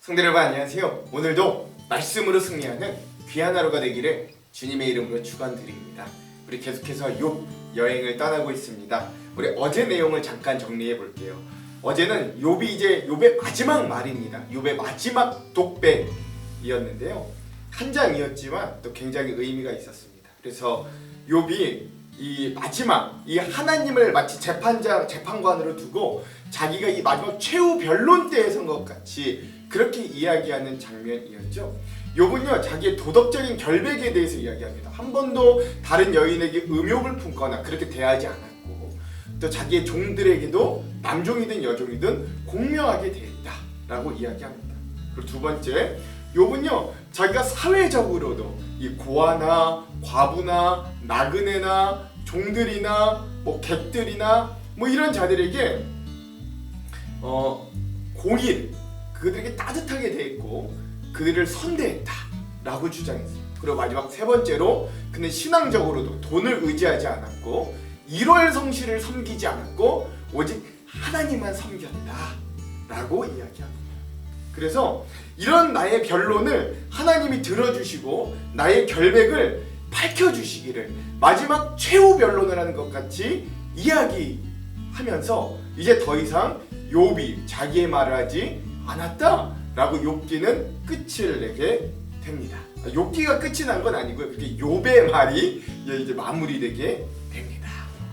성대 여러분 안녕하세요. 오늘도 말씀으로 승리하는 귀한 하루가 되기를 주님의 이름으로 축원드립니다. 우리 계속해서 욥 여행을 떠나고 있습니다. 우리 어제 내용을 잠깐 정리해 볼게요. 어제는 욥이 이제 욥의 마지막 말입니다. 욥의 마지막 독백이었는데요. 한 장이었지만 또 굉장히 의미가 있었습니다. 그래서 욥이 이 마지막 이 하나님을 마치 재판관으로 두고 자기가 이 마지막 최후 변론대에 선 것 같이 그렇게 이야기하는 장면이었죠. 욥은요 자기의 도덕적인 결백에 대해서 이야기합니다. 한 번도 다른 여인에게 음욕을 품거나 그렇게 대하지 않았고 또 자기의 종들에게도 남종이든 여종이든 공명하게 대했다라고 이야기합니다. 그리고 두 번째, 욥은요 자기가 사회적으로도 이 고아나 과부나 나그네나 종들이나 뭐 객들이나 뭐 이런 자들에게 공일 그들에게 따뜻하게 대했고 그들을 선대했다라고 주장했어요. 그리고 마지막 세 번째로 그는 신앙적으로도 돈을 의지하지 않았고 일월성실을 섬기지 않았고 오직 하나님만 섬겼다라고 이야기합니다. 그래서 이런 나의 변론을 하나님이 들어주시고 나의 결백을 밝혀주시기를 마지막 최후 변론을 하는 것 같이 이야기하면서 이제 더 이상 욥이 자기의 말을 하지 않았다라고 욥기는 끝을 내게 됩니다. 욥기가 끝이 난 건 아니고요. 그렇게 욥의 말이 이제 마무리되게 됩니다.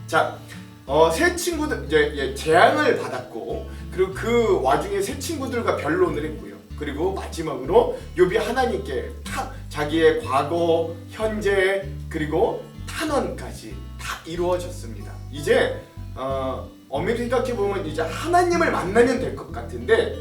자, 새 친구들 이제 재앙을 받았고 그리고 그 와중에 새 친구들과 변론을 했고요. 그리고 마지막으로 욥이 하나님께 자기의 과거, 현재 그리고 탄원까지 다 이루어졌습니다. 이제 엄밀히 생각해 보면 이제 하나님을 만나면 될 것 같은데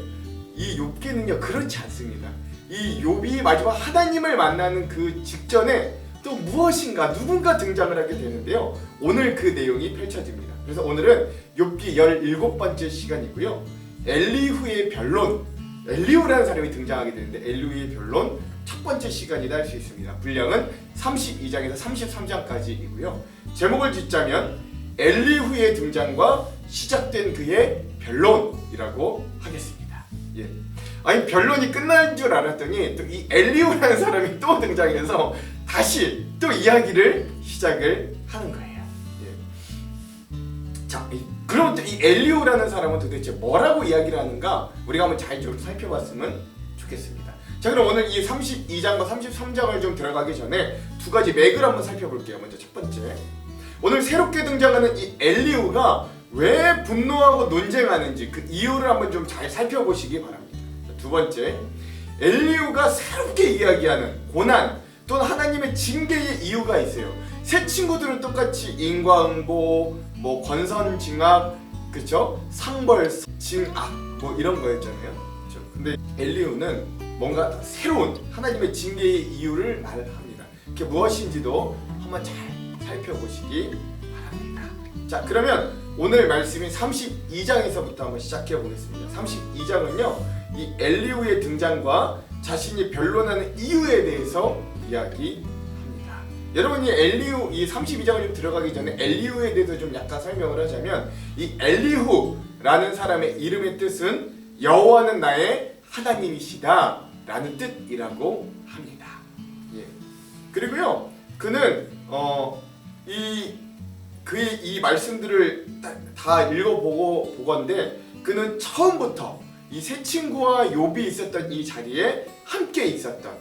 이 욥기는요 그렇지 않습니다. 이 욥이 마지막 하나님을 만나는 그 직전에 또 무엇인가 누군가 등장을 하게 되는데요. 오늘 그 내용이 펼쳐집니다. 그래서 오늘은 욥기 17번째 시간이고요. 엘리후의 변론, 엘리후라는 사람이 등장하게 되는데 엘리후의 변론 첫 번째 시간이다 할 수 있습니다. 분량은 32장에서 33장까지이고요. 제목을 짓자면 엘리후의 등장과 시작된 그의 변론이라고 하겠습니다. 예. 아니 변론이 끝난 줄 알았더니 또 이 엘리후라는 사람이 또 등장해서 다시 또 이야기를 시작을 하는 거예요. 예. 자, 그럼 또 이 엘리후라는 사람은 도대체 뭐라고 이야기를 하는가 우리가 한번 잘 좀 살펴봤으면 좋겠습니다. 자, 그럼 오늘 이 32장과 33장을 좀 들어가기 전에 두 가지 맥을 한번 살펴볼게요. 먼저 첫 번째, 오늘 새롭게 등장하는 이 엘리후가 왜 분노하고 논쟁하는지 그 이유를 한번 좀 잘 살펴보시기 바랍니다. 두 번째, 엘리후가 새롭게 이야기하는 고난 또는 하나님의 징계의 이유가 있어요. 새 친구들은 똑같이 인과응보, 뭐 권선징악, 그렇죠? 상벌, 징악 뭐 이런 거였잖아요. 그렇죠? 근데 엘리후는 뭔가 새로운 하나님의 징계의 이유를 말합니다. 그게 무엇인지도 한번 잘 살펴보시기 바랍니다. 자, 그러면 오늘 말씀이 32장에서부터 한번 시작해 보겠습니다. 32장은요 이 엘리후의 등장과 자신이 변론하는 이유에 대해서 이야기합니다. 여러분이 엘리후 이 32장을 좀 들어가기 전에 엘리후에 대해서 좀 약간 설명을 하자면 이 엘리후라는 사람의 이름의 뜻은 여호와는 나의 하나님이시다 라는 뜻이라고 합니다. 예. 그리고요 그는 그의 이 말씀들을 다 읽어보고 보건대 그는 처음부터 이 새 친구와 욥이 있었던 이 자리에 함께 있었던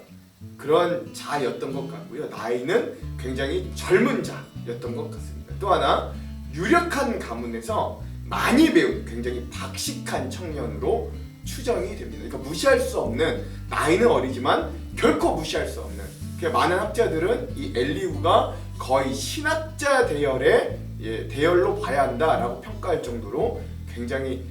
그런 자였던 것 같고요. 나이는 굉장히 젊은 자였던 것 같습니다. 또 하나 유력한 가문에서 많이 배운 굉장히 박식한 청년으로 추정이 됩니다. 그러니까 무시할 수 없는, 나이는 어리지만 결코 무시할 수 없는, 많은 학자들은 이 엘리후가 거의 신학자 대열의 대열로 봐야 한다라고 평가할 정도로 굉장히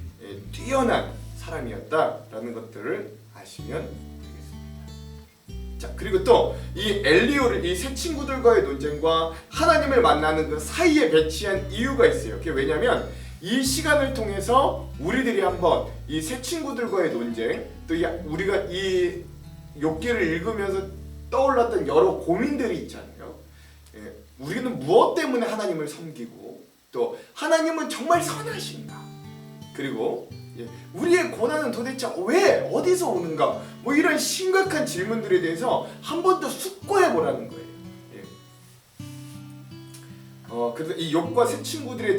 뛰어난 사람이었다라는 것들을 아시면 되겠습니다. 자, 그리고 또 이 엘리후를 이 새 친구들과의 논쟁과 하나님을 만나는 그 사이에 배치한 이유가 있어요. 그게 왜냐면 이 시간을 통해서 우리들이 한번 이 새 친구들과의 논쟁, 또 우리가 이 욥기를 읽으면서 떠올랐던 여러 고민들이 있잖아요. 우리는 무엇 때문에 하나님을 섬기고 또 하나님은 정말 선하신가? 그리고 우리의 고난은 도대체 왜 어디서 오는가? 뭐 이런 심각한 질문들에 대해서 한 번 더 숙고해 보라는 거예요. 그래서 이 욥과 세 친구들의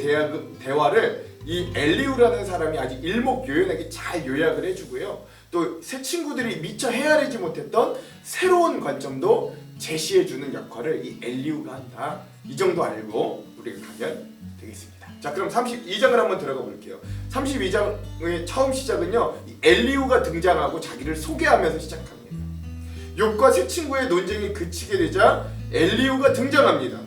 대화를 이 엘리후라는 사람이 아주 일목요연하게 잘 요약을 해주고요. 또 세 친구들이 미처 헤아리지 못했던 새로운 관점도 제시해주는 역할을 이 엘리후가 한다. 이 정도 알고 우리가 가면 되겠습니다. 자, 그럼 32장을 한번 들어가 볼게요. 32장의 처음 시작은요, 이 엘리후가 등장하고 자기를 소개하면서 시작합니다. 욥과 세 친구의 논쟁이 그치게 되자 엘리후가 등장합니다.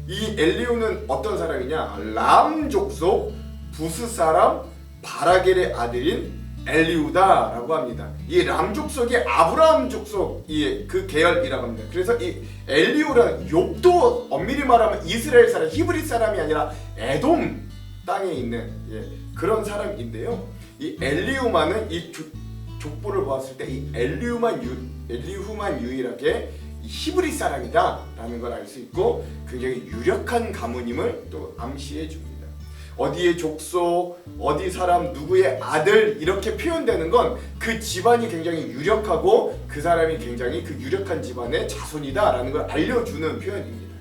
이 엘리후는 어떤 사람이냐? 람 족속 부스 사람 바라겔의 아들인 엘리후다라고 합니다. 이 람 족속이 아브라함 족속의 그 계열이라고 합니다. 그래서 이 엘리후라는, 욥도 엄밀히 말하면 이스라엘 사람, 히브리 사람이 아니라 에돔 땅에 있는 그런 사람인데요. 이 엘리후만은 이 족보를 보았을 때 이 엘리후만 유일하게 히브리 사람이다라는 걸 알 수 있고 굉장히 유력한 가문임을 또 암시해 줍니다. 어디의 족속, 어디 사람, 누구의 아들 이렇게 표현되는 건 그 집안이 굉장히 유력하고 그 사람이 굉장히 그 유력한 집안의 자손이다라는 걸 알려주는 표현입니다.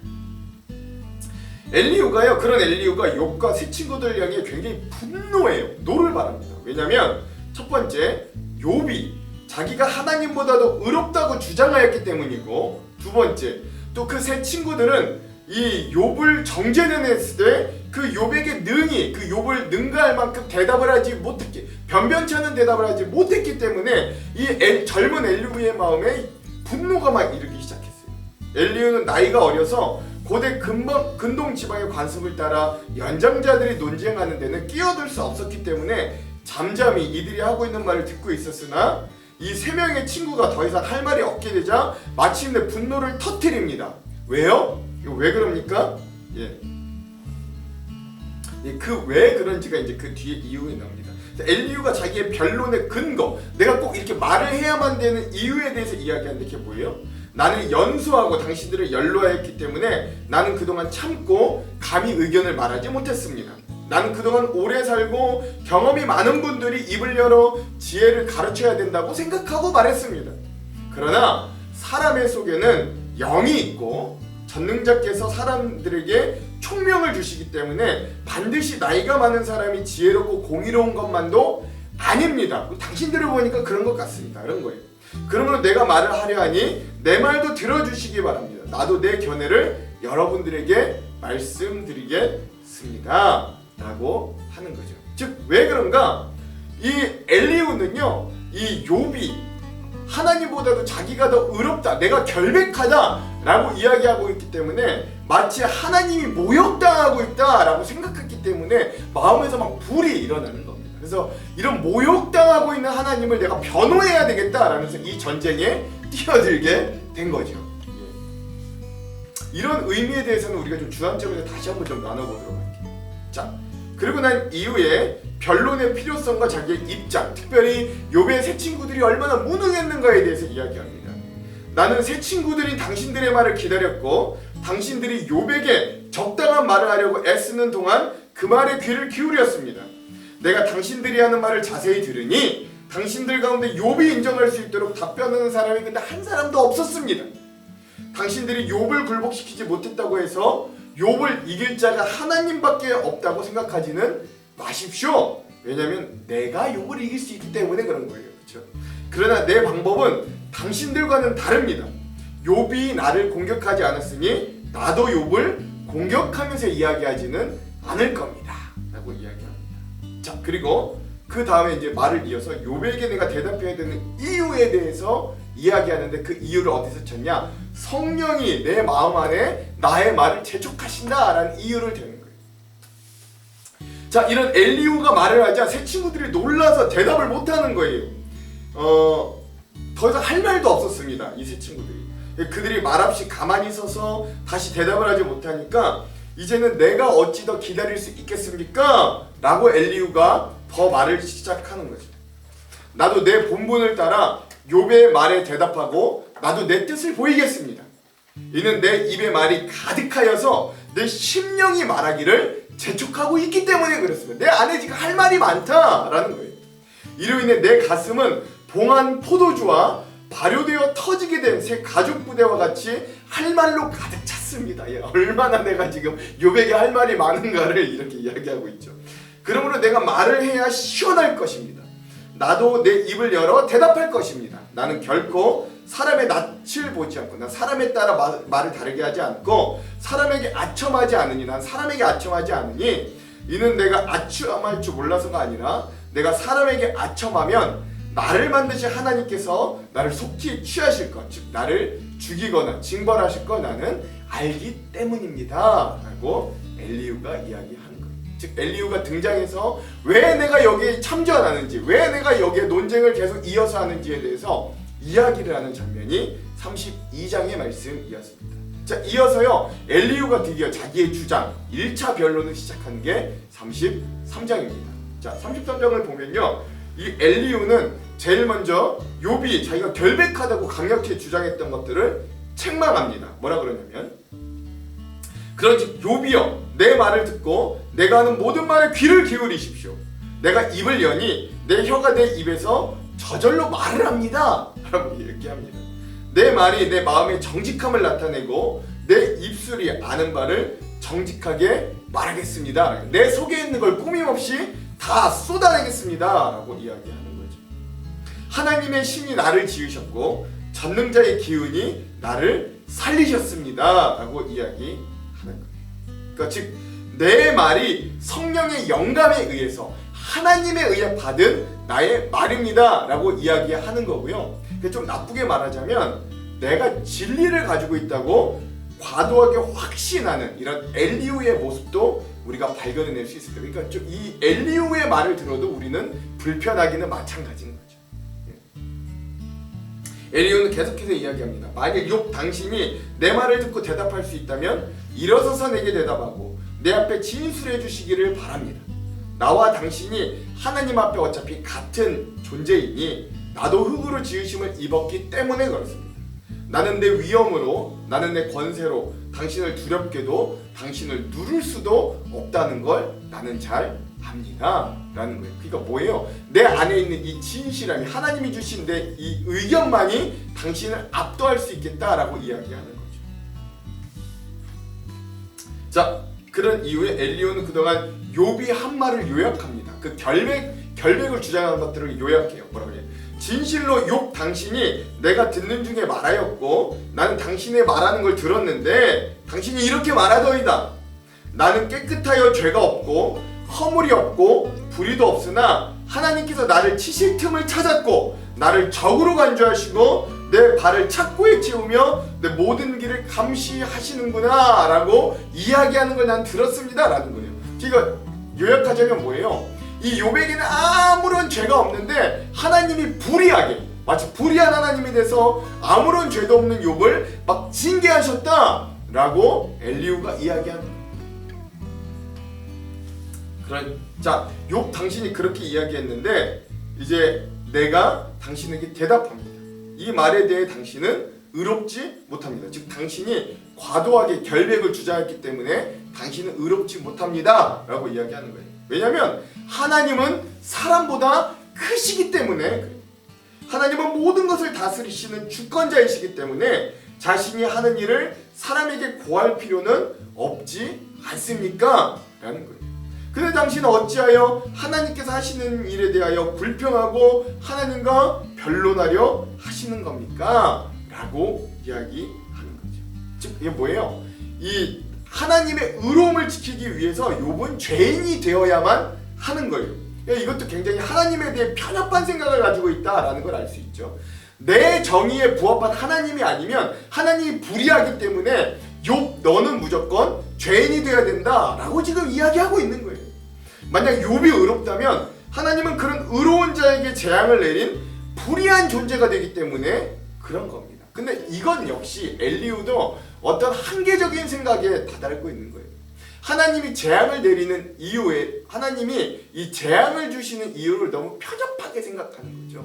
엘리후가요, 그런 엘리후가 욥과 세 친구들 향해 굉장히 분노해요. 노를 바랍니다. 왜냐하면 첫 번째, 욥이 자기가 하나님보다도 의롭다고 주장하였기 때문이고, 두 번째, 또 그 세 친구들은 이 욥을 정죄했을 때 그 욥에게 능히 그 욥을 능가할 만큼 대답을 하지 못했기, 변변치 않은 대답을 하지 못했기 때문에 이 젊은 엘리후의 마음에 분노가 막 일으키기 시작했어요. 엘리후는 나이가 어려서 고대 근동 지방의 관습을 따라 연장자들이 논쟁하는 데는 끼어들 수 없었기 때문에 잠잠히 이들이 하고 있는 말을 듣고 있었으나 이 세 명의 친구가 더 이상 할 말이 없게 되자 마침내 분노를 터뜨립니다. 왜요? 이거 왜 그럽니까? 그 왜 그런지가 이제 그 뒤에 이유에 나옵니다. 엘리후가 자기의 변론의 근거, 내가 꼭 이렇게 말을 해야만 되는 이유에 대해서 이야기하는데 그게 뭐예요? 나는 연소하고 당신들을 연로하였기 때문에 나는 그동안 참고 감히 의견을 말하지 못했습니다. 나는 그동안 오래 살고 경험이 많은 분들이 입을 열어 지혜를 가르쳐야 된다고 생각하고 말했습니다. 그러나 사람의 속에는 영이 있고 전능자께서 사람들에게 총명을 주시기 때문에 반드시 나이가 많은 사람이 지혜롭고 공의로운 것만도 아닙니다. 당신들을 보니까 그런 것 같습니다. 이런 거예요. 그러므로 내가 말을 하려 하니 내 말도 들어주시기 바랍니다. 나도 내 견해를 여러분들에게 말씀드리겠습니다. 라고 하는 거죠. 즉 왜 그런가? 이 엘리후는요, 이 욥이 하나님보다도 자기가 더 의롭다, 내가 결백하다 라고 이야기하고 있기 때문에 마치 하나님이 모욕당하고 있다 라고 생각했기 때문에 마음에서 막 불이 일어나는 겁니다. 그래서 이런 모욕당하고 있는 하나님을 내가 변호해야 되겠다 라면서 이 전쟁에 뛰어들게 된 거죠. 이런 의미에 대해서는 우리가 좀 주안점에서 다시 한번 좀 나눠보도록 할게요. 자, 그리고 난 이후에 변론의 필요성과 자기의 입장, 특별히 욥의 세 친구들이 얼마나 무능했는가에 대해서 이야기합니다. 나는 세 친구들이 당신들의 말을 기다렸고 당신들이 욥에게 적당한 말을 하려고 애쓰는 동안 그 말에 귀를 기울였습니다. 내가 당신들이 하는 말을 자세히 들으니 당신들 가운데 욥이 인정할 수 있도록 답변하는 사람이 근데 한 사람도 없었습니다. 당신들이 욥을 굴복시키지 못했다고 해서 욥을 이길 자가 하나님밖에 없다고 생각하지는 마십시오. 왜냐하면 내가 욥을 이길 수 있기 때문에 그런 거예요. 그렇죠? 그러나 내 방법은 당신들과는 다릅니다. 욥이 나를 공격하지 않았으니 나도 욥을 공격하면서 이야기하지는 않을 겁니다. 라고 이야기합니다. 자, 그리고 그 다음에 이제 말을 이어서 욥에게 내가 대답해야 되는 이유에 대해서 이야기하는데 그 이유를 어디서 찾냐? 성령이 내 마음 안에 나의 말을 재촉하신다라는 이유를 대는 거예요. 자, 이런 엘리후가 말을 하자 세 친구들이 놀라서 대답을 못하는 거예요. 더 이상 할 말도 없었습니다. 이 세 친구들이. 그들이 말없이 가만히 서서 다시 대답을 하지 못하니까 이제는 내가 어찌 더 기다릴 수 있겠습니까? 라고 엘리후가 더 말을 시작하는 거죠. 나도 내 본분을 따라 욥의 말에 대답하고 나도 내 뜻을 보이겠습니다. 이는 내 입의 말이 가득하여서 내 심령이 말하기를 재촉하고 있기 때문에 그렇습니다. 내 안에 지금 할 말이 많다라는 거예요. 이로 인해 내 가슴은 봉한 포도주와 발효되어 터지게 된 새 가죽 부대와 같이 할 말로 가득 찼습니다. 예, 얼마나 내가 지금 욥에게 할 말이 많은가를 이렇게 이야기하고 있죠. 그러므로 내가 말을 해야 시원할 것입니다. 나도 내 입을 열어 대답할 것입니다. 나는 결코 사람의 낯을 보지 않고, 난 사람에 따라 말을 다르게 하지 않고 사람에게 아첨하지 않으니, 난 사람에게 아첨하지 않으니, 이는 내가 아첨할 줄 몰라서가 아니라 내가 사람에게 아첨하면 나를 만드신 하나님께서 나를 속히 취하실 것, 즉 나를 죽이거나 징벌하실 것 나는 알기 때문입니다 라고 엘리후가 이야기하는 거예요. 즉 엘리후가 등장해서 왜 내가 여기에 참전하는지, 왜 내가 여기에 논쟁을 계속 이어서 하는지에 대해서 이야기를 하는 장면이 32장의 말씀이었습니다. 자, 이어서요 엘리후가 드디어 자기의 주장 1차 변론을 시작하는 게 33장입니다. 자, 33장을 보면요, 이 엘리후는 제일 먼저 욥이 자기가 결백하다고 강력히 주장했던 것들을 책망합니다. 뭐라 그러냐면, 그런즉 욥이여, 내 말을 듣고 내가 하는 모든 말에 귀를 기울이십시오. 내가 입을 여니 내 혀가 내 입에서 저절로 말을 합니다 라고 얘기합니다. 내 말이 내 마음의 정직함을 나타내고 내 입술이 아는 바를 정직하게 말하겠습니다. 내 속에 있는 걸 꾸밈없이 다 쏟아내겠습니다 라고 이야기하는 거죠. 하나님의 신이 나를 지으셨고 전능자의 기운이 나를 살리셨습니다 라고 이야기하는 거예요. 그러니까 즉 내 말이 성령의 영감에 의해서 하나님에 의해 받은 나의 말입니다 라고 이야기하는 거고요. 좀 나쁘게 말하자면 내가 진리를 가지고 있다고 과도하게 확신하는 이런 엘리후의 모습도 우리가 발견해낼 수 있을 거예요. 그러니까 좀 이 엘리후의 말을 들어도 우리는 불편하기는 마찬가지인 거죠. 엘리후는 계속해서 이야기합니다. 만약 욥 당신이 내 말을 듣고 대답할 수 있다면 일어서서 내게 대답하고 내 앞에 진술해 주시기를 바랍니다. 나와 당신이 하나님 앞에 어차피 같은 존재이니 나도 흙으로 지으심을 입었기 때문에 그렇습니다. 나는 내 위엄으로, 나는 내 권세로 당신을 두렵게도 당신을 누를 수도 없다는 걸 나는 잘 압니다 라는 거예요. 그러니까 뭐예요? 내 안에 있는 이 진실함이, 하나님이 주신 내 이 의견만이 당신을 압도할 수 있겠다라고 이야기하는 거죠. 자, 그런 이후에 엘리후는 그동안 욥이 한 말을 요약합니다. 그 결백을 주장한 것들을 요약해요. 뭐라고 해요? 진실로 욥 당신이 내가 듣는 중에 말하였고 나는 당신의 말하는 걸 들었는데 당신이 이렇게 말하더이다. 나는 깨끗하여 죄가 없고 허물이 없고 불의도 없으나 하나님께서 나를 치실 틈을 찾았고 나를 적으로 간주하시고 내 발을 착고에 채우며 내 모든 길을 감시하시는구나 라고 이야기하는 걸 난 들었습니다 라는 거예요. 그러니까 요약하자면 뭐예요? 이 욥에게는 아무런 죄가 없는데 하나님이 불의하게, 마치 불의한 하나님이 돼서 아무런 죄도 없는 욥을 막 징계하셨다 라고 엘리후가 이야기하는 거예요. 자, 욥 당신이 그렇게 이야기했는데 이제 내가 당신에게 대답합니다. 이 말에 대해 당신은 의롭지 못합니다. 즉 당신이 과도하게 결백을 주장했기 때문에 당신은 의롭지 못합니다 라고 이야기하는 거예요. 왜냐하면 하나님은 사람보다 크시기 때문에, 하나님은 모든 것을 다스리시는 주권자이시기 때문에 자신이 하는 일을 사람에게 고할 필요는 없지 않습니까? 라는 거예요. 근데 당신은 어찌하여 하나님께서 하시는 일에 대하여 불평하고 하나님과 변론하려 하시는 겁니까? 라고 이야기하는 거죠. 즉 이게 뭐예요? 이 하나님의 의로움을 지키기 위해서 욥은 죄인이 되어야만 하는 거예요. 이것도 굉장히 하나님에 대해 편협한 생각을 가지고 있다라는 걸 알 수 있죠. 내 정의에 부합한 하나님이 아니면 하나님이 불의하기 때문에 욥 너는 무조건 죄인이 되어야 된다라고 지금 이야기하고 있는 거예요. 만약 욥이 의롭다면 하나님은 그런 의로운 자에게 재앙을 내린 불의한 존재가 되기 때문에 그런 겁니다. 근데 이건 역시 엘리후도 어떤 한계적인 생각에 다다르고 있는 거예요. 하나님이 재앙을 내리는 이유에, 하나님이 이 재앙을 주시는 이유를 너무 편협하게 생각하는 거죠.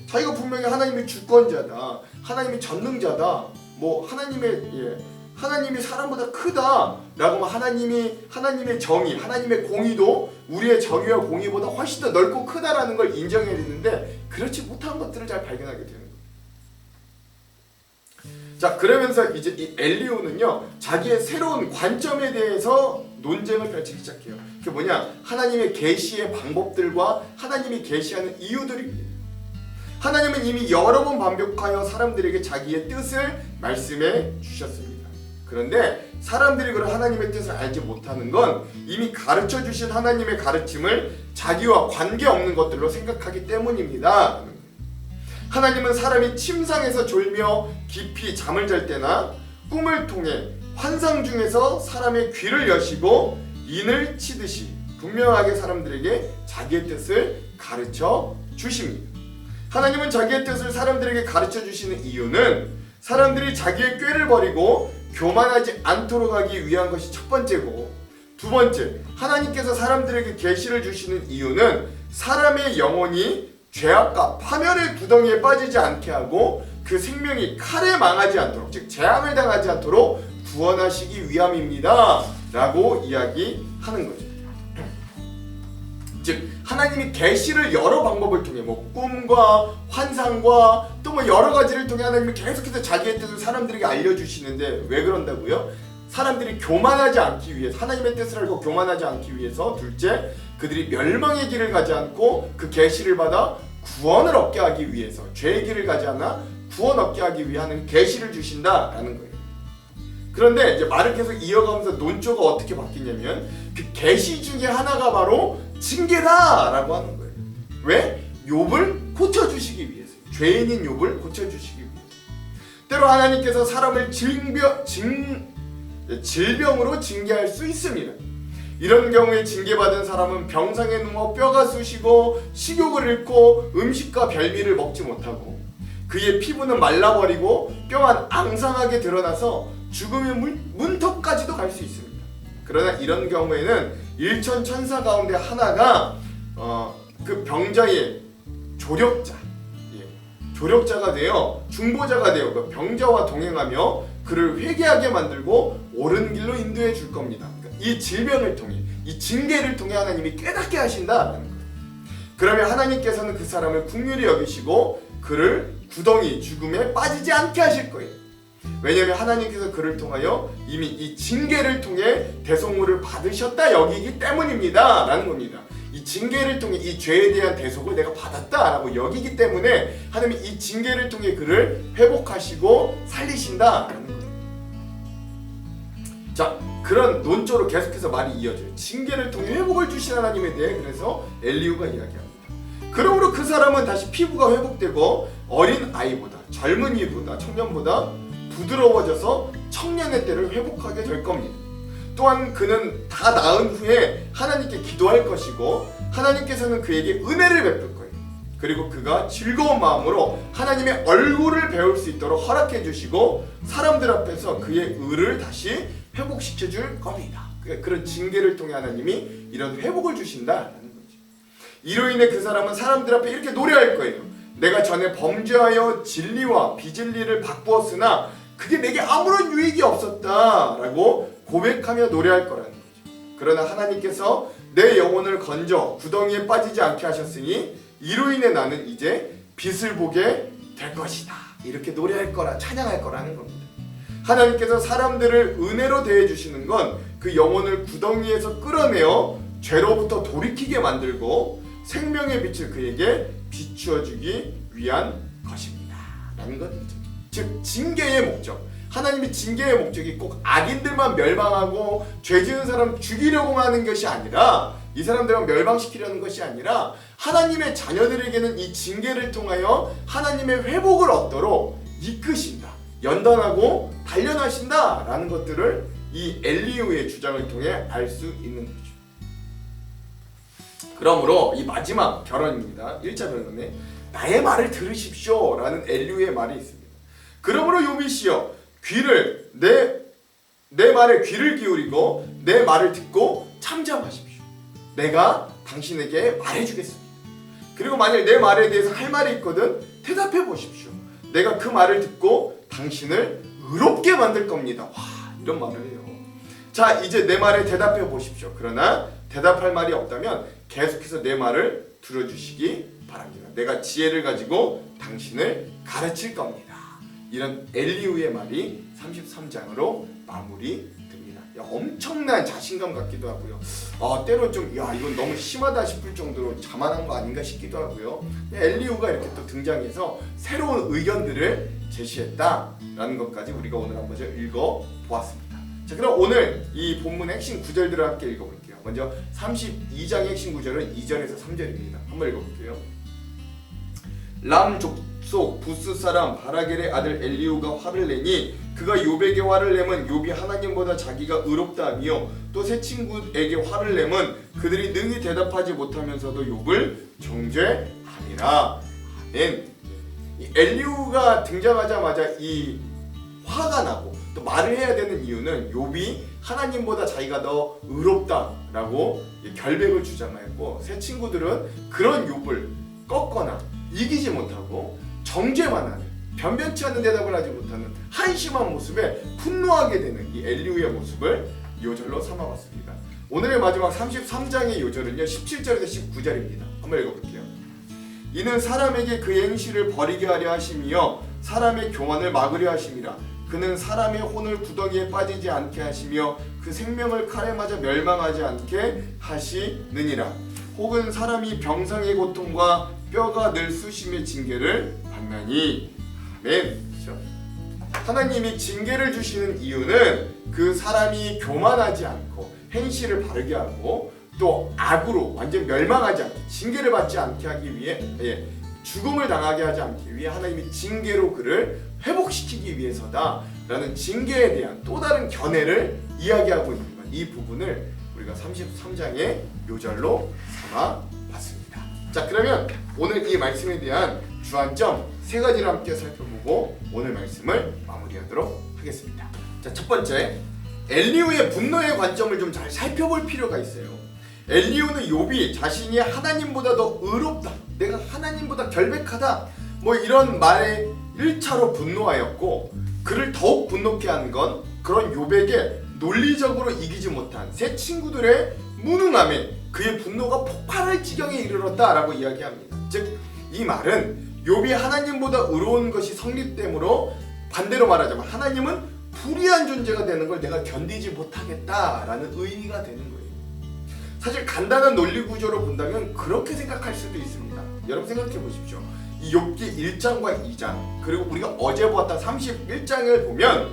자기가 분명히 하나님이 주권자다, 하나님이 전능자다, 뭐 하나님의 하나님이 사람보다 크다라고 하면 하나님의 정의, 하나님의 공의도 우리의 정의와 공의보다 훨씬 더 넓고 크다라는 걸 인정해야 되는데 그렇지 못한 것들을 잘 발견하게 되는 거예요. 자, 그러면서 이제 이 엘리후는요 자기의 새로운 관점에 대해서 논쟁을 펼치기 시작해요. 그게 뭐냐? 하나님의 계시의 방법들과 하나님이 계시하는 이유들입니다. 하나님은 이미 여러 번 반복하여 사람들에게 자기의 뜻을 말씀해 주셨습니다. 그런데 사람들이 그런 하나님의 뜻을 알지 못하는 건 이미 가르쳐 주신 하나님의 가르침을 자기와 관계없는 것들로 생각하기 때문입니다. 하나님은 사람이 침상에서 졸며 깊이 잠을 잘 때나 꿈을 통해 환상 중에서 사람의 귀를 여시고 인을 치듯이 분명하게 사람들에게 자기의 뜻을 가르쳐 주십니다. 하나님은 자기의 뜻을 사람들에게 가르쳐 주시는 이유는 사람들이 자기의 꾀를 버리고 교만하지 않도록 하기 위한 것이 첫 번째고, 두 번째, 하나님께서 사람들에게 계시를 주시는 이유는 사람의 영혼이 죄악과 파멸의 구덩이에 빠지지 않게 하고 그 생명이 칼에 망하지 않도록, 즉 재앙을 당하지 않도록 구원하시기 위함입니다 라고 이야기하는 거죠. 즉 하나님이 계시를 여러 방법을 통해 꿈과 환상과 또 여러 가지를 통해 하나님이 계속해서 자기의 뜻을 사람들에게 알려주시는데 왜 그런다고요? 사람들이 교만하지 않기 위해서, 하나님의 뜻을 알고 교만하지 않기 위해서, 둘째, 그들이 멸망의 길을 가지 않고 그 계시를 받아 구원을 얻게 하기 위해서, 죄의 길을 가지 않아 구원 얻게 하기 위한 계시를 주신다라는 거예요. 그런데 이제 말을 계속 이어가면서 논조가 어떻게 바뀌냐면 그 계시 중에 하나가 바로 징계다라고 하는 거예요. 왜? 욥을 고쳐주시기 위해서, 죄인인 욥을 고쳐주시기 위해서. 때로 하나님께서 사람을 질병으로 징계할 수 있습니다. 이런 경우에 징계받은 사람은 병상에 누워 뼈가 쑤시고 식욕을 잃고 음식과 별미를 먹지 못하고 그의 피부는 말라버리고 뼈만 앙상하게 드러나서 죽음의 문턱까지도 갈 수 있습니다. 그러나 이런 경우에는 일천 천사 가운데 하나가 그 병자의 조력자가 되어 중보자가 되어 그 병자와 동행하며 그를 회개하게 만들고 옳은 길로 인도해 줄 겁니다. 그러니까 이 질병을 통해, 이 징계를 통해 하나님이 깨닫게 하신다라는 거예요. 그러면 하나님께서는 그 사람을 긍휼히 여기시고 그를 구덩이 죽음에 빠지지 않게 하실 거예요. 왜냐하면 하나님께서 그를 통하여 이미 이 징계를 통해 대속물을 받으셨다 여기기 때문입니다 라는 겁니다. 이 징계를 통해 이 죄에 대한 대속을 내가 받았다라고 여기기 때문에 하나님이 이 징계를 통해 그를 회복하시고 살리신다라는 거예요. 자, 그런 논조로 계속해서 말이 이어져요. 징계를 통해 회복을 주신 하나님에 대해 그래서 엘리후가 이야기합니다. 그러므로 그 사람은 다시 피부가 회복되고 어린 아이보다, 젊은이보다, 청년보다 부드러워져서 청년의 때를 회복하게 될 겁니다. 또한 그는 다 나은 후에 하나님께 기도할 것이고 하나님께서는 그에게 은혜를 베풀 거예요. 그리고 그가 즐거운 마음으로 하나님의 얼굴을 배울 수 있도록 허락해 주시고 사람들 앞에서 그의 의를 다시 회복시켜 줄 겁니다. 그런 징계를 통해 하나님이 이런 회복을 주신다라는 거죠. 이로 인해 그 사람은 사람들 앞에 이렇게 노래할 거예요. 내가 전에 범죄하여 진리와 비진리를 바꾸었으나 그게 내게 아무런 유익이 없었다라고 고백하며 노래할 거라는 거죠. 그러나 하나님께서 내 영혼을 건져 구덩이에 빠지지 않게 하셨으니 이로 인해 나는 이제 빛을 보게 될 것이다. 이렇게 노래할 거라, 찬양할 거라는 겁니다. 하나님께서 사람들을 은혜로 대해주시는 건 그 영혼을 구덩이에서 끌어내어 죄로부터 돌이키게 만들고 생명의 빛을 그에게 비추어주기 위한 것입니다 라는 것이죠. 즉 징계의 목적, 하나님이 징계의 목적이 꼭 악인들만 멸망하고 죄 지은 사람 죽이려고 하는 것이 아니라, 이 사람들만 멸망시키려는 것이 아니라 하나님의 자녀들에게는 이 징계를 통하여 하나님의 회복을 얻도록 이끄신다, 연단하고 단련하신다 라는 것들을 이 엘리후의 주장을 통해 알 수 있는 거죠. 그러므로 이 마지막 결론입니다. 1차 결론에 나의 말을 들으십시오 라는 엘리후의 말이 있습니다. 그러므로 욥이시여 귀를 내 말에 귀를 기울이고 내 말을 듣고 참잠하십시오. 내가 당신에게 말해주겠습니다. 그리고 만약 내 말에 대해서 할 말이 있거든 대답해 보십시오. 내가 그 말을 듣고 당신을 의롭게 만들 겁니다. 와, 이런 말을 해요. 자, 이제 내 말에 대답해 보십시오. 그러나 대답할 말이 없다면 계속해서 내 말을 들어주시기 바랍니다. 내가 지혜를 가지고 당신을 가르칠 겁니다. 이런 엘리후의 말이 33장으로 마무리됩니다. 엄청난 자신감 같기도 하고요. 때로 좀 이건 너무 심하다 싶을 정도로 자만한 거 아닌가 싶기도 하고요. 엘리후가 이렇게 또 등장해서 새로운 의견들을 제시했다라는 것까지 우리가 오늘 한번 읽어보았습니다. 자, 그럼 오늘 이 본문의 핵심 구절들을 함께 읽어볼게요. 먼저 32장의 핵심 구절은 2절에서 3절입니다. 한번 읽어볼게요. 람 족속 부스 사람 바라겔의 아들 엘리후가 화를 내니 그가 욥에게 화를 내면 욥이 하나님보다 자기가 의롭다하며 또 세 친구에게 화를 내면 그들이 능히 대답하지 못하면서도 욥을 정죄함이라. 아멘. 이 엘리후가 등장하자마자 이 화가 나고 또 말을 해야 되는 이유는 욥이 하나님보다 자기가 더 의롭다라고 결백을 주장하였고, 세 친구들은 그런 욥을 꺾거나 이기지 못하고 정죄만 하는, 변변치 않은 대답을 하지 못하는 한심한 모습에 분노하게 되는 이 엘리후의 모습을 요절로 삼아봤습니다. 오늘의 마지막 33장의 요절은요 17절에서 19절입니다. 한번 읽어볼게요. 이는 사람에게 그의 행실을 버리게 하려 하시며 사람의 교만을 막으려 하심이라. 그는 사람의 혼을 구덩이에 빠지지 않게 하시며 그 생명을 칼에 맞아 멸망하지 않게 하시느니라. 혹은 사람이 병상의 고통과 뼈가 늘 쑤심의 징계를 받나니. 아멘. 그렇죠? 하나님이 징계를 주시는 이유는 그 사람이 교만하지 않고 행실을 바르게 하고 또 악으로 완전 멸망하지 않게, 징계를 받지 않게 하기 위해, 죽음을 당하게 하지 않기 위해 하나님이 징계로 그를 회복시키기 위해서다라는 징계에 대한 또 다른 견해를 이야기하고 있는 것, 이 부분을 우리가 33장의 요절로 삼아봤습니다. 자, 그러면 오늘 이 말씀에 대한 주안점 세 가지를 함께 살펴보고 오늘 말씀을 마무리하도록 하겠습니다. 자, 첫 번째, 엘리후의 분노의 관점을 좀 잘 살펴볼 필요가 있어요. 엘리후는 욥이 자신이 하나님보다 더 의롭다, 내가 하나님보다 결백하다, 이런 말에 1차로 분노하였고, 그를 더욱 분노케 하는 건 그런 욥에게 논리적으로 이기지 못한 세 친구들의 무능함에 그의 분노가 폭발할 지경에 이르렀다라고 이야기합니다. 즉, 이 말은 욥이 하나님보다 의로운 것이 성립되므로 반대로 말하자면 하나님은 불의한 존재가 되는 걸 내가 견디지 못하겠다라는 의미가 되는 거예요. 사실 간단한 논리 구조로 본다면 그렇게 생각할 수도 있습니다. 여러분 생각해 보십시오. 이 욥기 1장과 2장 그리고 우리가 어제 보았던 31장을 보면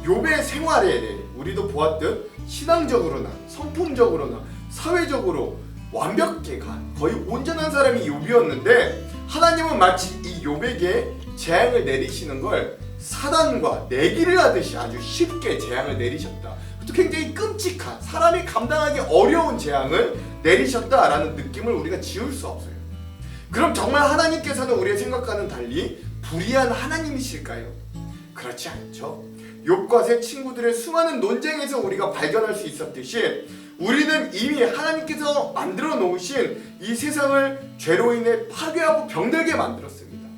욥의 생활에 우리도 보았듯 신앙적으로나 성품적으로나 사회적으로 완벽하게 거의 온전한 사람이 욥이었는데, 하나님은 마치 이 욥에게 재앙을 내리시는 걸 사단과 내기를 하듯이 아주 쉽게 재앙을 내리셨다. 또 굉장히 끔찍한, 사람이 감당하기 어려운 재앙을 내리셨다라는 느낌을 우리가 지울 수 없어요. 그럼 정말 하나님께서는 우리의 생각과는 달리 불의한 하나님이실까요? 그렇지 않죠. 욥과 세 친구들의 수많은 논쟁에서 우리가 발견할 수 있었듯이 우리는 이미 하나님께서 만들어 놓으신 이 세상을 죄로 인해 파괴하고 병들게 만들었습니다.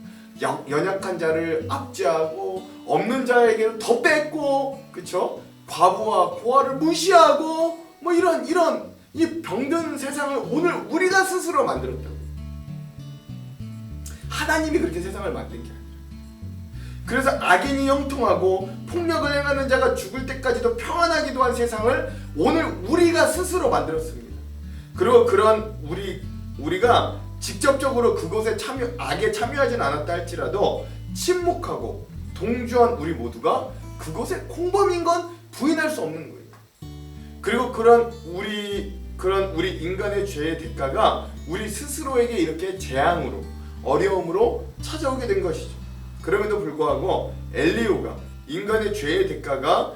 연약한 자를 압제하고 없는 자에게는 더 뺏고, 그렇죠? 과부와 고아를 무시하고 이런 이 병든 세상을 오늘 우리가 스스로 만들었다고. 하나님이 그렇게 세상을 만든 게 아니라. 그래서 악인이 형통하고 폭력을 행하는 자가 죽을 때까지도 평안하기도 한 세상을 오늘 우리가 스스로 만들었습니다. 그리고 그런 우리가 직접적으로 그곳에 악에 참여하진 않았다 할지라도 침묵하고 동조한 우리 모두가 그곳의 공범인 건 부인할 수 없는 거예요. 그리고 그런 우리 인간의 죄의 대가가 우리 스스로에게 이렇게 재앙으로, 어려움으로 찾아오게 된 것이죠. 그럼에도 불구하고 엘리후가 인간의 죄의 대가가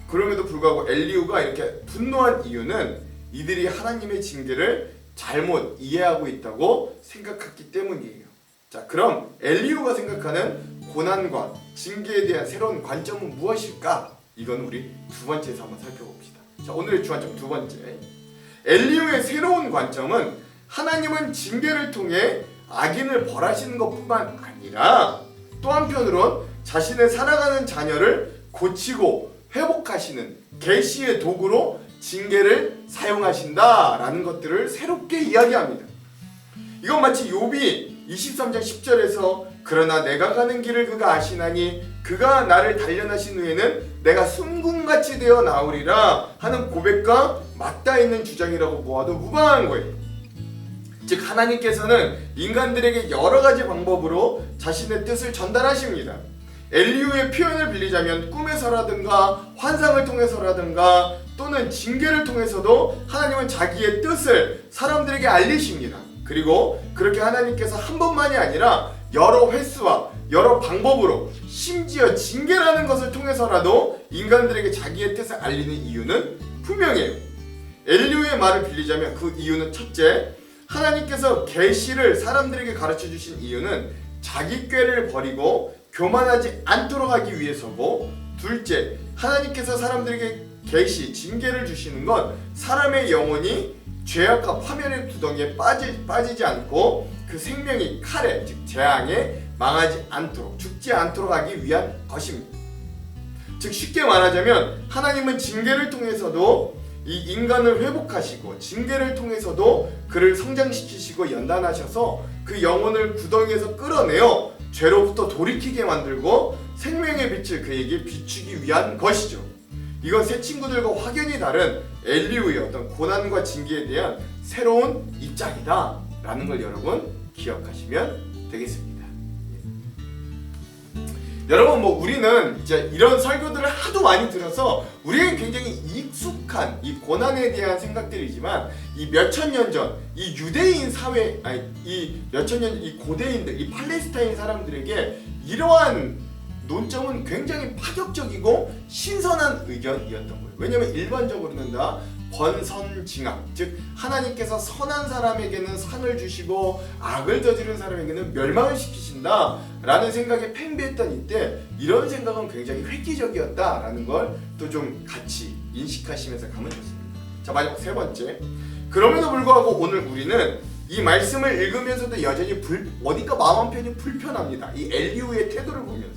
그럼에도 불구하고 엘리후가 이렇게 분노한 이유는 이들이 하나님의 징계를 잘못 이해하고 있다고 생각했기 때문이에요. 자, 그럼 엘리후가 생각하는 고난과 징계에 대한 새로운 관점은 무엇일까? 이건 우리 두 번째에서 한번 살펴봅시다. 자, 오늘의 주안점 두 번째, 엘리후의 새로운 관점은 하나님은 징계를 통해 악인을 벌하시는 것뿐만 아니라 또 한편으론 자신의 살아가는 자녀를 고치고 회복하시는 계시의 도구로 징계를 사용하신다라는 것들을 새롭게 이야기합니다. 이건 마치 욥이 23장 10절에서 그러나 내가 가는 길을 그가 아시나니 그가 나를 단련하신 후에는 내가 순금같이 되어 나오리라 하는 고백과 맞닿아 있는 주장이라고 보아도 무방한 거예요. 즉 하나님께서는 인간들에게 여러 가지 방법으로 자신의 뜻을 전달하십니다. 엘리후의 표현을 빌리자면 꿈에서라든가 환상을 통해서라든가 또는 징계를 통해서도 하나님은 자기의 뜻을 사람들에게 알리십니다. 그리고 그렇게 하나님께서 한 번만이 아니라 여러 횟수와 여러 방법으로 심지어 징계라는 것을 통해서라도 인간들에게 자기의 뜻을 알리는 이유는 분명해요. 엘리후의 말을 빌리자면 그 이유는 첫째, 하나님께서 계시를 사람들에게 가르쳐 주신 이유는 자기 꾀를 버리고 교만하지 않도록 하기 위해서고, 둘째, 하나님께서 사람들에게 계시, 징계를 주시는 건 사람의 영혼이 죄악과 파멸의 구덩이에 빠지지 않고 그 생명이 칼에, 즉 재앙에 망하지 않도록, 죽지 않도록 하기 위한 것입니다. 즉 쉽게 말하자면 하나님은 징계를 통해서도 이 인간을 회복하시고 징계를 통해서도 그를 성장시키시고 연단하셔서 그 영혼을 구덩이에서 끌어내어 죄로부터 돌이키게 만들고 생명의 빛을 그에게 비추기 위한 것이죠. 이건 새 친구들과 확연히 다른 엘리후의 어떤 고난과 징계에 대한 새로운 입장이다 라는 걸 여러분 기억하시면 되겠습니다. 여러분 우리는 이제 이런 설교들을 하도 많이 들어서 우리에게 굉장히 익숙한 이 고난에 대한 생각들이지만 이 몇천 년 전 이 유대인 사회, 이 몇천 년 이 고대인들, 이 팔레스타인 사람들에게 이러한 논점은 굉장히 파격적이고 신선한 의견이었던 거예요. 왜냐하면 일반적으로는 다 권선징악, 즉 하나님께서 선한 사람에게는 상을 주시고 악을 저지른 사람에게는 멸망을 시키신다 라는 생각에 팽배했던 이때 이런 생각은 굉장히 획기적이었다라는 걸 또 좀 같이 인식하시면서 가면 좋습니다. 자, 마지막 세 번째, 그럼에도 불구하고 오늘 우리는 이 말씀을 읽으면서도 여전히 어딘가 마음 한편이 불편합니다. 이 엘리후의 태도를 보면서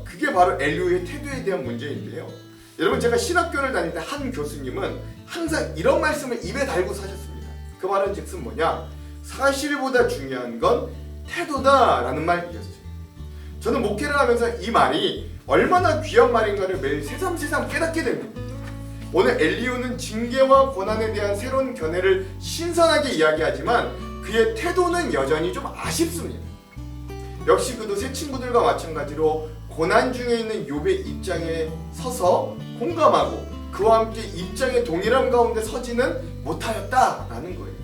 그게 바로 엘리후의 태도에 대한 문제인데요. 여러분, 제가 신학교를 다닐 때 한 교수님은 항상 이런 말씀을 입에 달고 사셨습니다. 그 말은 즉슨 뭐냐? 사실보다 중요한 건 태도다라는 말이었어요. 저는 목회를 하면서 이 말이 얼마나 귀한 말인가를 매일 새삼새삼 깨닫게 됩니다. 오늘 엘리후는 징계와 고난에 대한 새로운 견해를 신선하게 이야기하지만 그의 태도는 여전히 좀 아쉽습니다. 역시 그도 새 친구들과 마찬가지로 고난 중에 있는 욥의 입장에 서서 공감하고 그와 함께 입장의 동일함 가운데 서지는 못하였다라는 거예요.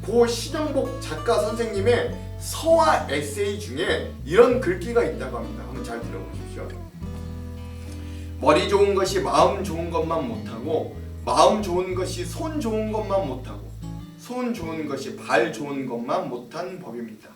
고 신영복 작가 선생님의 서화 에세이 중에 이런 글귀가 있다고 합니다. 한번 잘 들어보십시오. 머리 좋은 것이 마음 좋은 것만 못하고 마음 좋은 것이 손 좋은 것만 못하고 손 좋은 것이 발 좋은 것만 못한 법입니다.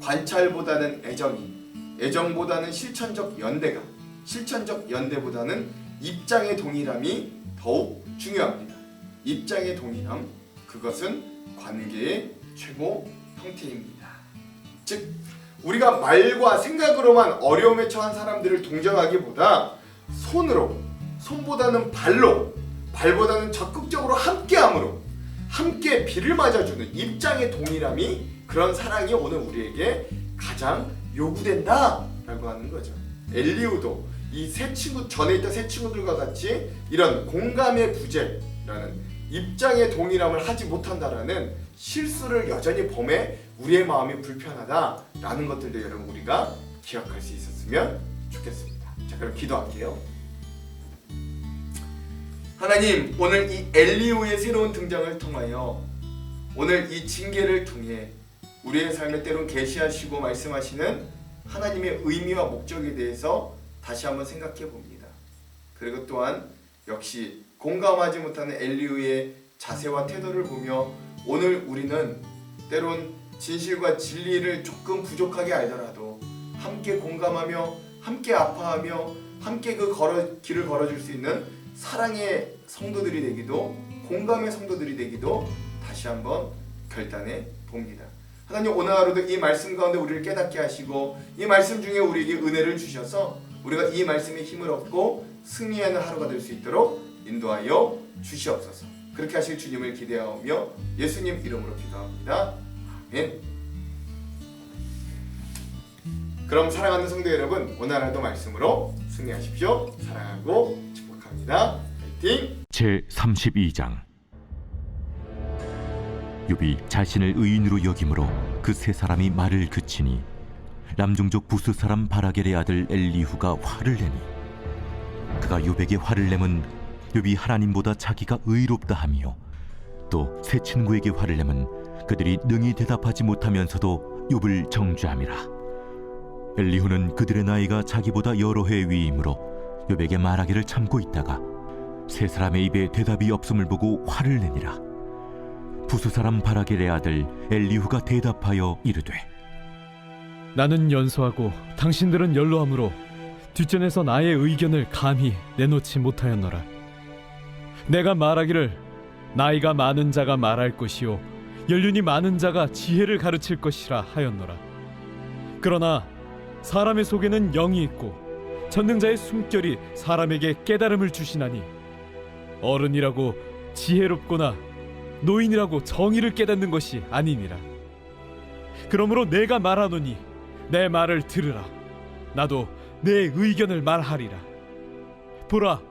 관찰보다는 애정이, 애정보다는 실천적 연대가, 실천적 연대보다는 입장의 동일함이 더욱 중요합니다. 입장의 동일함, 그것은 관계의 최고 형태입니다. 즉, 우리가 말과 생각으로만 어려움에 처한 사람들을 동정하기보다 손으로, 손보다는 발로, 발보다는 적극적으로 함께함으로 함께 비를 맞아주는 입장의 동일함이, 그런 사랑이 오늘 우리에게 가장 요구된다라고 하는 거죠. 엘리후도 이 새 친구, 전에 있던 새 친구들과 같이 이런 공감의 부재라는 입장의 동일함을 하지 못한다라는 실수를 여전히 범해 우리의 마음이 불편하다라는 것들도 여러분 우리가 기억할 수 있었으면 좋겠습니다. 자, 그럼 기도할게요. 하나님, 오늘 이 엘리후의 새로운 등장을 통하여 오늘 이 징계를 통해 우리의 삶에 때론 계시하시고 말씀하시는 하나님의 의미와 목적에 대해서 다시 한번 생각해 봅니다. 그리고 또한 역시 공감하지 못하는 엘리후의 자세와 태도를 보며 오늘 우리는 때론 진실과 진리를 조금 부족하게 알더라도 함께 공감하며 함께 아파하며 함께 그 길을 걸어줄 수 있는 사랑의 성도들이 되기도, 공감의 성도들이 되기도 다시 한번 결단해 봅니다. 하나님, 오늘 하루도 이 말씀 가운데 우리를 깨닫게 하시고 이 말씀 중에 우리에게 은혜를 주셔서 우리가 이 말씀에 힘을 얻고 승리하는 하루가 될 수 있도록 인도하여 주시옵소서. 그렇게 하실 주님을 기대하며 예수님 이름으로 기도합니다. 아멘. 그럼 사랑하는 성도 여러분, 오늘 하루도 말씀으로 승리하십시오. 사랑하고 축복합니다. 파이팅! 제32장. 욥이 자신을 의인으로 여김으로 그 세 사람이 말을 그치니 남종족 부스 사람 바라겔의 아들 엘리후가 화를 내니 그가 욥에게 화를 내면 욥이 하나님보다 자기가 의롭다 하며 또 세 친구에게 화를 내면 그들이 능히 대답하지 못하면서도 욥을 정죄함이라. 엘리후는 그들의 나이가 자기보다 여러 해 위이므로 욥에게 말하기를 참고 있다가 세 사람의 입에 대답이 없음을 보고 화를 내니라. 부스 사람 바라겔의 아들 엘리후가 대답하여 이르되 나는 연소하고 당신들은 연로함으로 뒷전에서 나의 의견을 감히 내놓지 못하였노라. 내가 말하기를 나이가 많은 자가 말할 것이요 연륜이 많은 자가 지혜를 가르칠 것이라 하였노라. 그러나 사람의 속에는 영이 있고 전능자의 숨결이 사람에게 깨달음을 주시나니 어른이라고 지혜롭거나 노인이라고 정의를 깨닫는 것이 아니니라. 그러므로 내가 말하노니 내 말을 들으라. 나도 내 의견을 말하리라. 보라,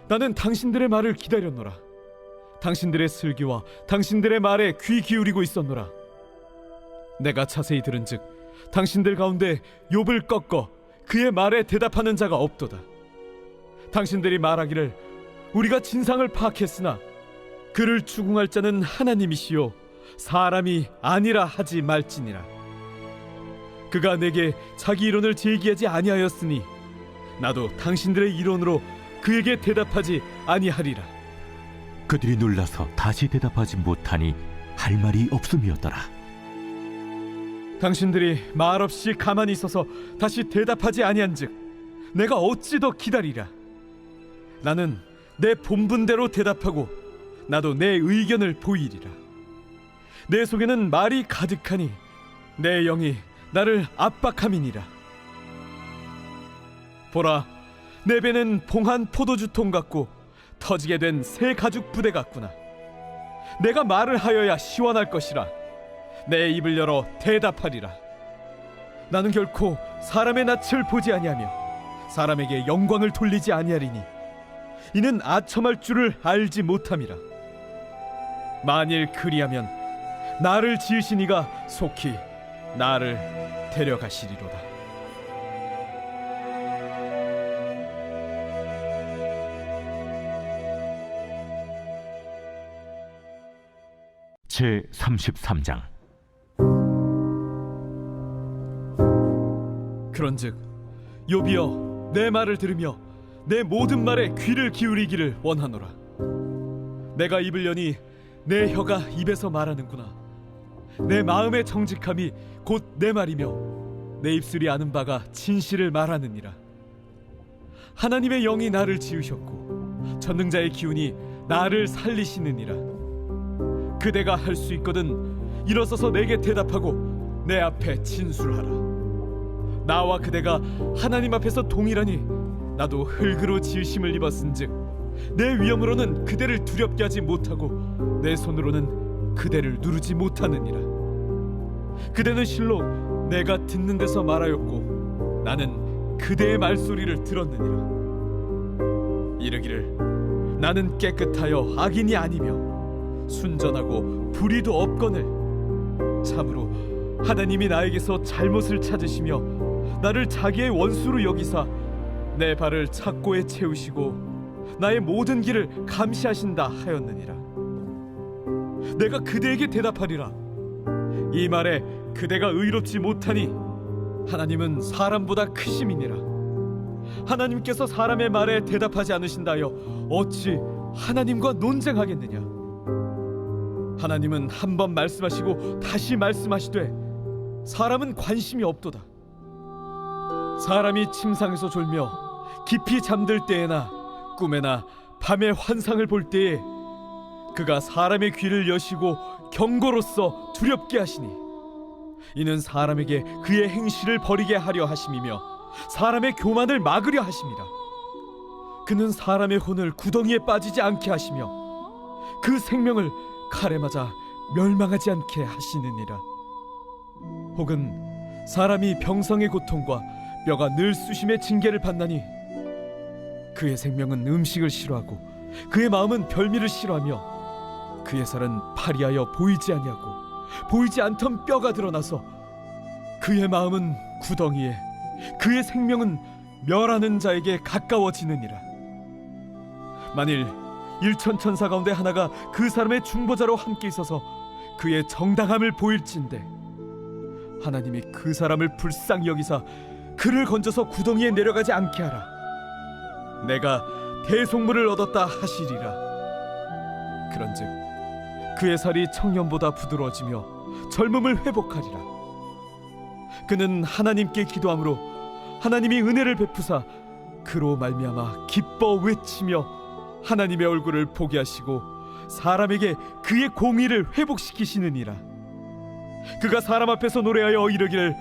나는 당신들의 말을 기다렸노라. 당신들의 슬기와 당신들의 말에 귀 기울이고 있었노라. 내가 자세히 들은즉 당신들 가운데 욥을 꺾어 그의 말에 대답하는 자가 없도다. 당신들이 말하기를 우리가 진상을 파악했으나 그를 추궁할 자는 하나님이시요 사람이 아니라 하지 말지니라. 그가 내게 자기 이론을 제기하지 아니하였으니 나도 당신들의 이론으로 그에게 대답하지 아니하리라. 그들이 놀라서 다시 대답하지 못하니 할 말이 없음이었더라. 당신들이 말없이 가만히 있어서 다시 대답하지 아니한즉 내가 어찌 더 기다리랴. 나는 내 본분대로 대답하고 나도 내 의견을 보이리라. 내 속에는 말이 가득하니 내 영이 나를 압박함이니라. 보라, 내 배는 봉한 포도주통 같고 터지게 된 새 가죽 부대 같구나. 내가 말을 하여야 시원할 것이라. 내 입을 열어 대답하리라. 나는 결코 사람의 낯을 보지 아니하며 사람에게 영광을 돌리지 아니하리니 이는 아첨할 줄을 알지 못함이라. 만일 그리하면 나를 지으신 이가 속히 나를 데려가시리로다. 제33장. 그런즉 욥이여, 내 말을 들으며 내 모든 말에 귀를 기울이기를 원하노라. 내가 입을 여니 내 혀가 입에서 말하는구나. 내 마음의 정직함이 곧 내 말이며 내 입술이 아는 바가 진실을 말하느니라. 하나님의 영이 나를 지으셨고 전능자의 기운이 나를 살리시느니라. 그대가 할 수 있거든 일어서서 내게 대답하고 내 앞에 진술하라. 나와 그대가 하나님 앞에서 동일하니 나도 흙으로 지으심을 입었은즉 내 위엄으로는 그대를 두렵게 하지 못하고 내 손으로는 그대를 누르지 못하느니라. 그대는 실로 내가 듣는 데서 말하였고 나는 그대의 말소리를 들었느니라. 이르기를 나는 깨끗하여 악인이 아니며 순전하고 불의도 없거늘 참으로 하나님이 나에게서 잘못을 찾으시며 나를 자기의 원수로 여기사 내 발을 착고에 채우시고 나의 모든 길을 감시하신다 하였느니라. 내가 그대에게 대답하리라. 이 말에 그대가 의롭지 못하니 하나님은 사람보다 크심이니라. 하나님께서 사람의 말에 대답하지 않으신다여 어찌 하나님과 논쟁하겠느냐. 하나님은 한 번 말씀하시고 다시 말씀하시되 사람은 관심이 없도다. 사람이 침상에서 졸며 깊이 잠들 때에나 꿈에나 밤에 환상을 볼 때에 그가 사람의 귀를 여시고 경고로써 두렵게 하시니 이는 사람에게 그의 행실을 버리게 하려 하심이며 사람의 교만을 막으려 하심이라. 그는 사람의 혼을 구덩이에 빠지지 않게 하시며 그 생명을 칼에 맞아 멸망하지 않게 하시느니라. 혹은 사람이 병성의 고통과 뼈가 늘 쑤심의 징계를 받나니 그의 생명은 음식을 싫어하고 그의 마음은 별미를 싫어하며 그의 살은 파리하여 보이지 아니하고 보이지 않던 뼈가 드러나서 그의 마음은 구덩이에 그의 생명은 멸하는 자에게 가까워지느니라. 만일 일천 천사 가운데 하나가 그 사람의 중보자로 함께 있어서 그의 정당함을 보일진대 하나님이 그 사람을 불쌍히 여기사 그를 건져서 구덩이에 내려가지 않게 하라. 내가 대속물을 얻었다 하시리라. 그런즉 그의 살이 청년보다 부드러워지며 젊음을 회복하리라. 그는 하나님께 기도함으로 하나님이 은혜를 베푸사 그로 말미암아 기뻐 외치며 하나님의 얼굴을 보게 하시고 사람에게 그의 공의를 회복시키시느니라. 그가 사람 앞에서 노래하여 이르기를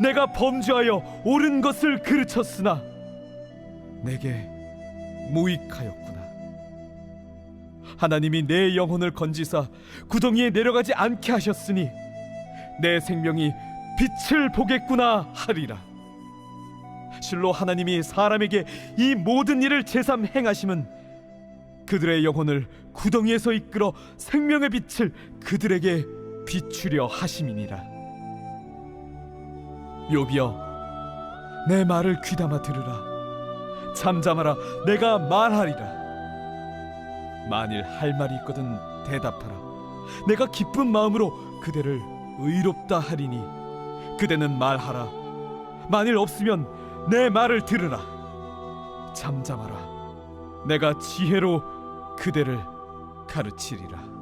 내가 범죄하여 옳은 것을 그르쳤으나 내게 무익하였구나. 하나님이 내 영혼을 건지사 구덩이에 내려가지 않게 하셨으니 내 생명이 빛을 보겠구나 하리라. 실로 하나님이 사람에게 이 모든 일을 제삼 행하심은 그들의 영혼을 구덩이에서 이끌어 생명의 빛을 그들에게 비추려 하심이니라. 욥이여, 내 말을 귀담아 들으라. 잠잠하라, 내가 말하리라. 만일 할 말이 있거든 대답하라. 내가 기쁜 마음으로 그대를 의롭다 하리니 그대는 말하라. 만일 없으면 내 말을 들으라. 잠잠하라, 내가 지혜로 그대를 가르치리라.